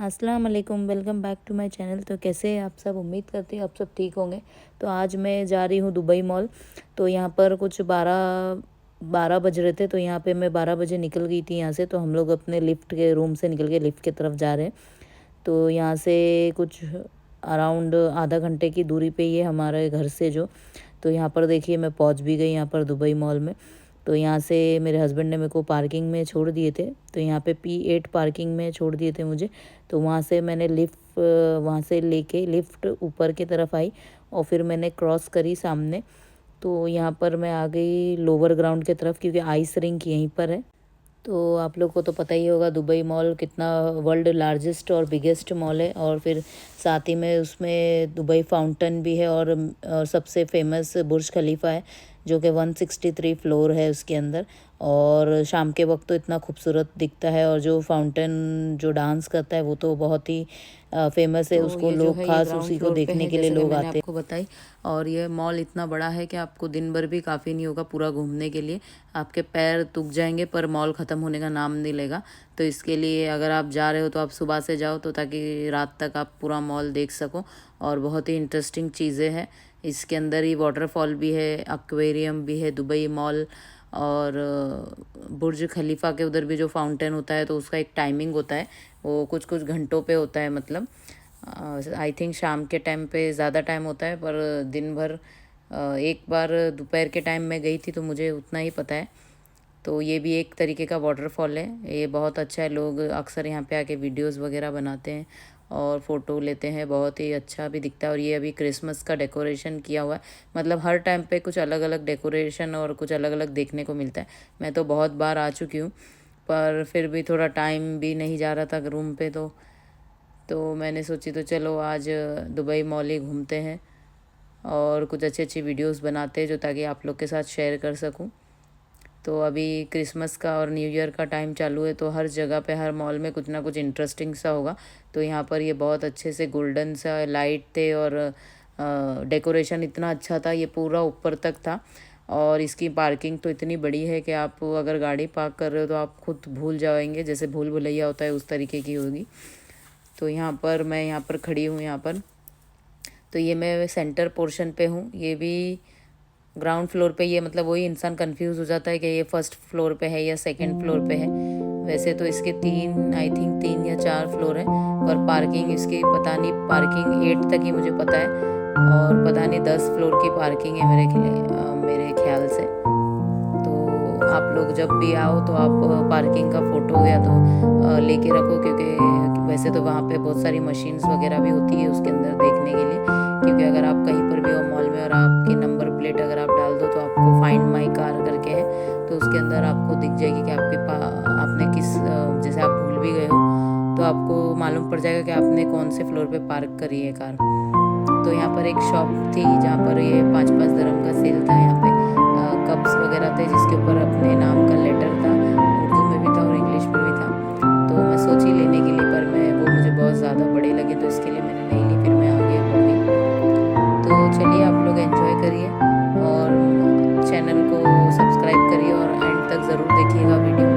अस्सलाम वालेकुम, welcome back to my channel. तो कैसे हैं आप सब? उम्मीद करती हूँ आप सब ठीक होंगे। तो आज मैं जा रही हूँ दुबई मॉल। तो यहाँ पर कुछ 12 बज रहे थे, तो यहाँ पे मैं 12 बजे निकल गई थी यहाँ से। तो हम लोग अपने लिफ्ट के रूम से निकल के लिफ्ट की तरफ जा रहे हैं। तो यहाँ से कुछ अराउंड आधा घंटे की दूरी पे ये हमारे घर से जो। तो यहाँ पर देखिए मैं पहुँच भी गई यहाँ पर दुबई मॉल में। तो यहाँ से मेरे हस्बैंड ने मेरे को पार्किंग में छोड़ दिए थे। तो यहाँ पे P8 पार्किंग में छोड़ दिए थे मुझे। तो वहाँ से मैंने वहाँ से लेके लिफ्ट ऊपर की तरफ आई और फिर मैंने क्रॉस करी सामने। तो यहाँ पर मैं आ गई लोअर ग्राउंड की तरफ, क्योंकि आइस रिंक यहीं पर है। तो आप लोग को तो पता ही होगा दुबई मॉल कितना वर्ल्ड लार्जेस्ट और बिगेस्ट मॉल है। और फिर साथ ही में उसमें दुबई फाउंटेन भी है और सबसे फेमस बुर्ज खलीफा है, जो कि 163 फ्लोर है उसके अंदर। और शाम के वक्त तो इतना खूबसूरत दिखता है, और जो फाउंटेन जो डांस करता है वो तो बहुत ही फेमस है। तो उसको ये जो लोग है ये खास ग्राउंड उसी को फ्लोर पे देखने है, के लिए जैसे कि लोग मैंने आते हैं। आपको बताई। और ये मॉल इतना बड़ा है कि आपको दिन भर भी काफ़ी नहीं होगा पूरा घूमने के लिए। आपके पैर दुख जाएंगे पर मॉल ख़त्म होने का नाम नहीं लेगा। तो इसके लिए अगर आप जा रहे हो तो आप सुबह से जाओ, तो ताकि रात तक आप पूरा मॉल देख सको। और बहुत ही इंटरेस्टिंग चीज़ें हैं इसके अंदर ही। वाटरफॉल भी है, एक्वेरियम भी है दुबई मॉल। और बुर्ज खलीफा के उधर भी जो फाउंटेन होता है तो उसका एक टाइमिंग होता है, वो कुछ कुछ घंटों पे होता है। मतलब आई थिंक शाम के टाइम पे ज़्यादा टाइम होता है, पर दिन भर एक बार दोपहर के टाइम में गई थी तो मुझे उतना ही पता है। तो ये भी एक तरीके का वाटरफॉल है, ये बहुत अच्छा है। लोग अक्सर यहाँ पे आके वीडियोस वगैरह बनाते हैं और फ़ोटो लेते हैं, बहुत ही अच्छा भी दिखता है। और ये अभी क्रिसमस का डेकोरेशन किया हुआ है। मतलब हर टाइम पे कुछ अलग अलग डेकोरेशन और कुछ अलग अलग देखने को मिलता है। मैं तो बहुत बार आ चुकी हूँ, पर फिर भी थोड़ा टाइम भी नहीं जा रहा था रूम पे। तो मैंने सोची तो चलो आज दुबई मॉल ही घूमते हैं और कुछ अच्छी अच्छी वीडियोस बनाते हैं, जो ताकि आप लोग के साथ शेयर कर सकूं। तो अभी क्रिसमस का और न्यू ईयर का टाइम चालू है, तो हर जगह पे हर मॉल में कुछ ना कुछ इंटरेस्टिंग सा होगा। तो यहाँ पर ये बहुत अच्छे से गोल्डन सा लाइट थे, और डेकोरेशन इतना अच्छा था, ये पूरा ऊपर तक था। और इसकी पार्किंग तो इतनी बड़ी है कि आप अगर गाड़ी पार्क कर रहे हो तो आप खुद भूल जाएंगे, जैसे भूल भुलैया होता है उस तरीके की होगी। तो मैं यहाँ पर खड़ी हूँ यहाँ पर। तो ये मैं सेंटर पोर्शन पे हूँ। ये भी ग्राउंड फ्लोर पे। ये मतलब वही इंसान कंफ्यूज हो जाता है कि ये फर्स्ट फ्लोर पे है या सेकंड फ्लोर पे है। वैसे तो इसके आई थिंक 3 या 4 फ्लोर है, पर पार्किंग इसकी पता नहीं, पार्किंग 8 तक ही मुझे पता है। और पता नहीं 10 फ्लोर की पार्किंग है मेरे ख्याल से। तो आप लोग जब भी आओ तो आप पार्किंग का फ़ोटो या तो लेके रखो, क्योंकि वैसे तो वहाँ पे बहुत सारी मशीन्स वगैरह भी होती है उसके अंदर देखने के लिए। क्योंकि अगर आप कहीं पर भी हो मॉल में और आपकी नंबर प्लेट अगर आप डाल दो तो आपको फाइंड माई कार करके है, तो उसके अंदर आपको दिख जाएगी कि आपने जैसे आप भूल भी गए हो तो आपको मालूम पड़ जाएगा कि आपने कौन से फ्लोर पे पार्क करी है कार। तो यहाँ पर एक शॉप थी जहाँ पर ये 5-5 dirham का सेल था। यहाँ पे कप्स वगैरह थे जिसके ऊपर अपने नाम का लेटर था, उर्दू में भी था और इंग्लिश में भी था। तो मैं सोची लेने के लिए, पर वो मुझे बहुत ज़्यादा बड़े लगे, तो इसके लिए मैंने नहीं ली। फिर मैं आगे बढ़ गई। तो चलिए आप लोग एंजॉय करिए और चैनल को सब्सक्राइब करिए और एंड तक ज़रूर देखिएगा वीडियो।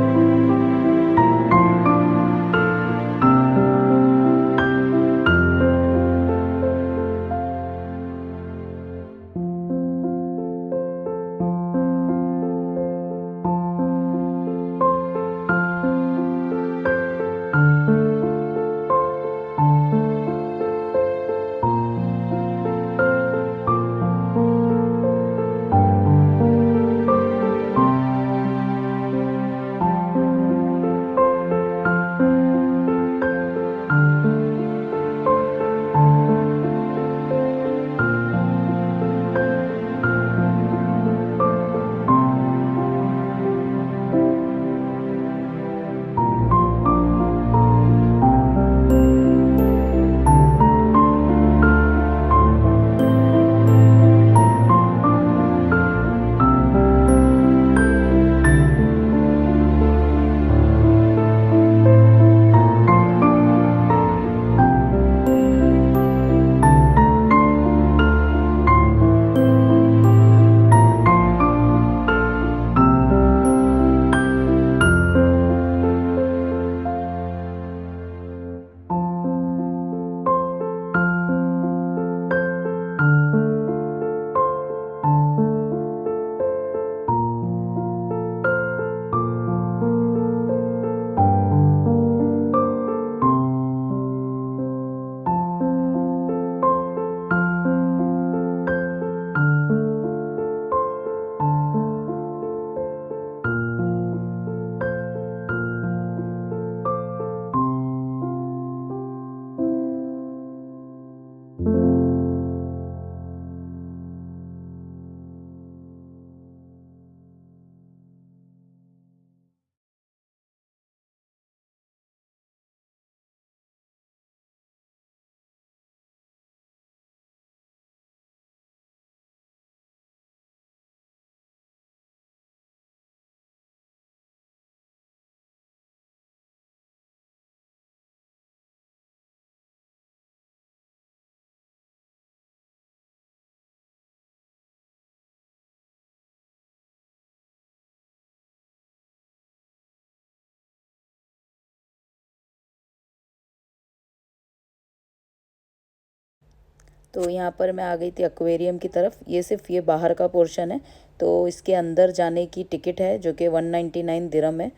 तो यहाँ पर मैं आ गई थी एक्वेरियम की तरफ। ये सिर्फ ये बाहर का पोर्शन है, तो इसके अंदर जाने की टिकट है जो कि 199 दिरहम है।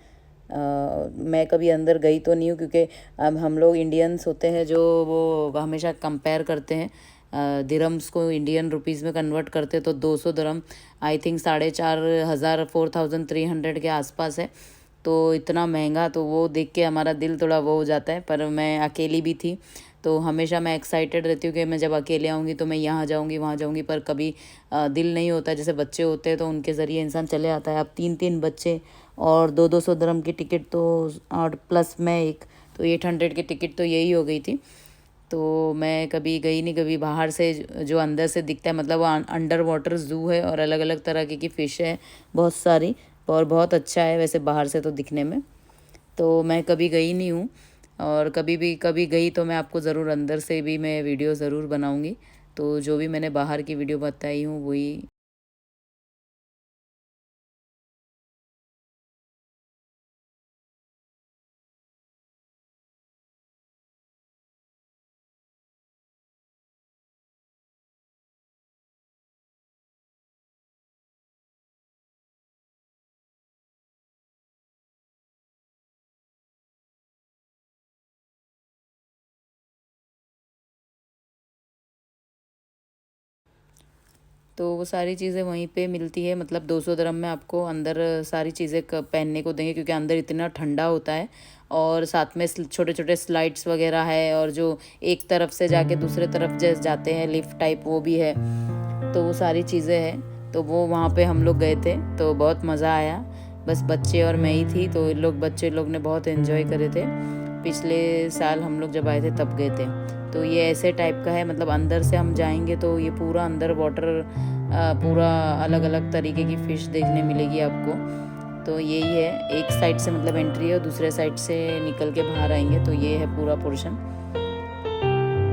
मैं कभी अंदर गई तो नहीं हूँ, क्योंकि हम लोग इंडियंस होते हैं जो वो हमेशा कंपेयर करते हैं दिरहम्स को इंडियन रुपीज़ में कन्वर्ट करते, तो 200 दिरहम आई थिंक 4,500 4,300 के आसपास है। तो इतना महंगा, तो वो देख के हमारा दिल थोड़ा वो हो जाता है। पर मैं अकेली भी थी, तो हमेशा मैं एक्साइटेड रहती हूँ कि मैं जब अकेले आऊँगी तो मैं यहाँ जाऊँगी वहाँ जाऊँगी, पर कभी दिल नहीं होता। जैसे बच्चे होते हैं तो उनके ज़रिए इंसान चले आता है। अब 3-3 बच्चे और 200 दिरहम की टिकट, तो और प्लस मैं एक, तो 800 की टिकट तो यही हो गई थी। तो मैं कभी गई नहीं, कभी बाहर से जो अंदर से दिखता है, मतलब वो अंडर वाटर ज़ू है और अलग अलग तरह की फ़िश है बहुत सारी, और बहुत अच्छा है वैसे बाहर से तो दिखने में। तो मैं कभी गई नहीं हूँ, और कभी गई तो मैं आपको ज़रूर अंदर से भी मैं वीडियो ज़रूर बनाऊँगी। तो जो भी मैंने बाहर की वीडियो बताई हूँ वही। तो वो सारी चीज़ें वहीं पे मिलती है, मतलब 200 दिरहम में आपको अंदर सारी चीज़ें पहनने को देंगे, क्योंकि अंदर इतना ठंडा होता है। और साथ में छोटे छोटे स्लाइड्स वगैरह है, और जो एक तरफ से जाके दूसरे तरफ जैसे जाते हैं लिफ्ट टाइप, वो भी है। तो वो सारी चीज़ें हैं, तो वो वहाँ पे हम लोग गए थे, तो बहुत मज़ा आया। बस बच्चे और मैं ही थी, तो बच्चे लोग ने बहुत एंजॉय करे थे। पिछले साल हम लोग जब आए थे तब गए थे। तो ये ऐसे टाइप का है, मतलब अंदर से हम जाएंगे तो ये पूरा अंदर वाटर, पूरा अलग अलग तरीके की फ़िश देखने मिलेगी आपको। तो यही है, एक साइड से मतलब एंट्री है और दूसरे साइड से निकल के बाहर आएंगे, तो ये है पूरा पोर्शन।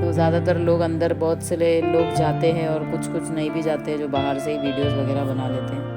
तो ज़्यादातर लोग अंदर, बहुत से लोग जाते हैं और कुछ कुछ नहीं भी जाते हैं, जो बाहर से ही वीडियोस वगैरह बना लेते हैं।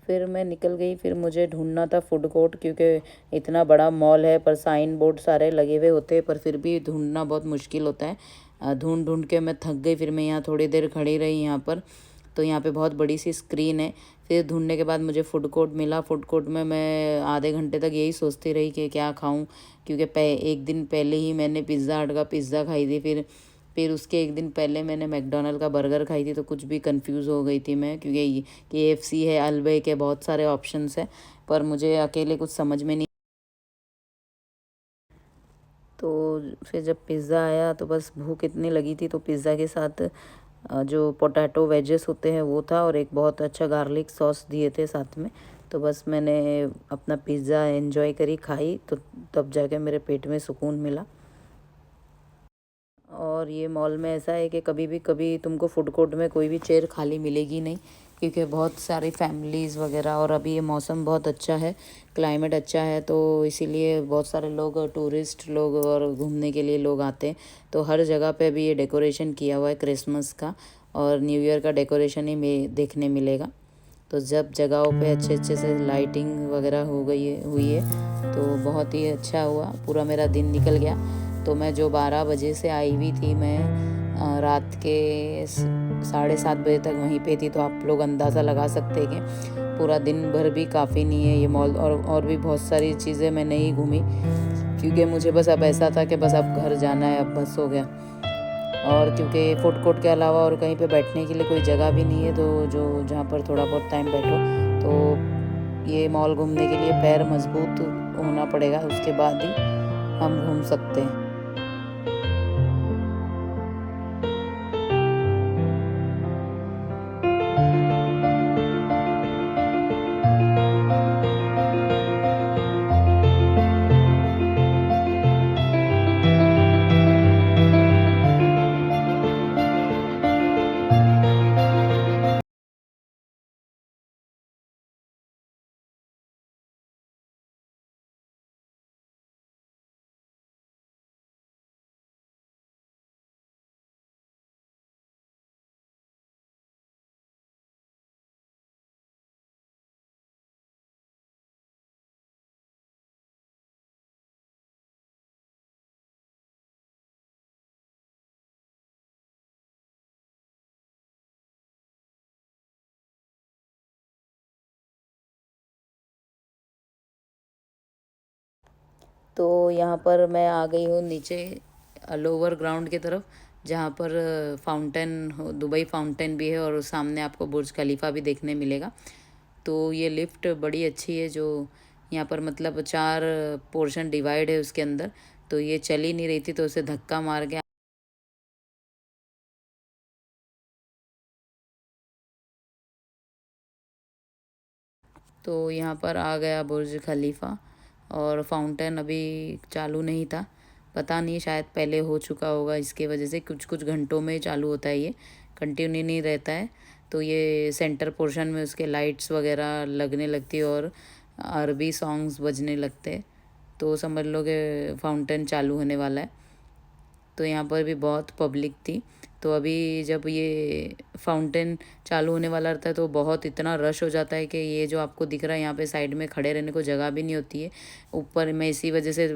फिर मैं निकल गई। फिर मुझे ढूंढना था फूड कोर्ट, क्योंकि इतना बड़ा मॉल है पर साइन बोर्ड सारे लगे हुए होते हैं, पर फिर भी ढूंढना बहुत मुश्किल होता है। ढूंढ ढूंढ के मैं थक गई। फिर मैं यहाँ थोड़ी देर खड़ी रही यहाँ पर, तो यहाँ पे बहुत बड़ी सी स्क्रीन है। फिर ढूंढने के बाद मुझे फूड कोर्ट मिला। फूड कोर्ट में मैं आधे घंटे तक यही सोचती रही कि क्या खाऊं, क्योंकि एक दिन पहले ही मैंने पिज़्ज़ा हट का पिज़्ज़ा खाई थी। फिर उसके एक दिन पहले मैंने मैकडोनल्ड का बर्गर खाई थी, तो कुछ भी कंफ्यूज हो गई थी मैं, क्योंकि KFC है, अल्बे के बहुत सारे ऑप्शंस है, पर मुझे अकेले कुछ समझ में नहीं। तो फिर जब पिज़्ज़ा आया तो बस भूख इतनी लगी थी, तो पिज़्ज़ा के साथ जो पोटैटो वेजेस होते हैं वो था, और एक बहुत अच्छा गार्लिक सॉस दिए थे साथ में। तो बस मैंने अपना पिज़्ज़ा एंजॉय करी, खाई, तो तब जाके मेरे पेट में सुकून मिला। और ये मॉल में ऐसा है कि कभी तुमको फूड कोर्ट में कोई भी चेयर खाली मिलेगी नहीं, क्योंकि बहुत सारी फैमिलीज़ वगैरह, और अभी ये मौसम बहुत अच्छा है, क्लाइमेट अच्छा है, तो इसीलिए बहुत सारे लोग, टूरिस्ट लोग और घूमने के लिए लोग आते हैं। तो हर जगह पे भी ये डेकोरेशन किया हुआ है क्रिसमस का, और न्यू ईयर का डेकोरेशन ही देखने मिलेगा। तो जब जगहों पे अच्छे से लाइटिंग वगैरह हुई है, तो बहुत ही अच्छा हुआ। पूरा मेरा दिन निकल गया। तो मैं जो 12 बजे से आई हुई थी, मैं रात के 7:30 बजे तक वहीं पे थी, तो आप लोग अंदाज़ा लगा सकते हैं कि पूरा दिन भर भी काफ़ी नहीं है ये मॉल। और भी बहुत सारी चीज़ें मैं नहीं घूमी, क्योंकि मुझे बस अब ऐसा था कि बस अब घर जाना है, अब बस हो गया। और क्योंकि फूड कोर्ट के अलावा और कहीं पे बैठने के लिए कोई जगह भी नहीं है, तो जहाँ पर थोड़ा बहुत टाइम बैठो, तो ये मॉल घूमने के लिए पैर मजबूत होना पड़ेगा, उसके बाद ही हम घूम सकते हैं। तो यहाँ पर मैं आ गई हूँ नीचे लोअर ग्राउंड की तरफ, जहाँ पर दुबई फाउंटेन भी है, और सामने आपको बुर्ज खलीफा भी देखने मिलेगा। तो ये लिफ्ट बड़ी अच्छी है, जो यहाँ पर मतलब 4 पोर्शन डिवाइड है उसके अंदर, तो ये चल ही नहीं रही थी, तो उसे धक्का मार के, तो यहाँ पर आ गया बुर्ज खलीफा। और फाउंटेन अभी चालू नहीं था, पता नहीं, शायद पहले हो चुका होगा, इसके वजह से कुछ घंटों में चालू होता है, ये कंटिन्यू नहीं रहता है। तो ये सेंटर पोर्शन में उसके लाइट्स वगैरह लगने लगती है, और अरबी सॉन्ग्स बजने लगते, तो समझ लो कि फाउंटेन चालू होने वाला है। तो यहाँ पर भी बहुत पब्लिक थी। तो अभी जब ये फाउंटेन चालू होने वाला रहता है, तो बहुत इतना रश हो जाता है कि ये जो आपको दिख रहा है यहाँ पे साइड में खड़े रहने को जगह भी नहीं होती है ऊपर में, इसी वजह से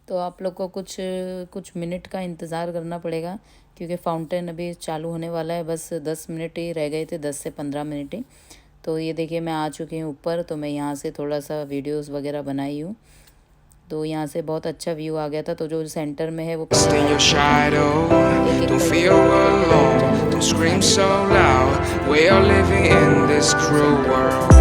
तो आप लोग को कुछ कुछ मिनट का इंतज़ार करना पड़ेगा क्योंकि फाउंटेन अभी चालू होने वाला है। बस 10 मिनट ही रह गए थे, 10 से 15 मिनट ही। तो ये देखिए मैं आ चुकी हूँ ऊपर। तो मैं यहाँ से थोड़ा सा वीडियोस वगैरह बनाई हूँ। तो यहाँ से बहुत अच्छा व्यू आ गया था। तो जो सेंटर में है वो in your shadow. Don't feel alone. Don't scream so loud. We are living in this cruel world.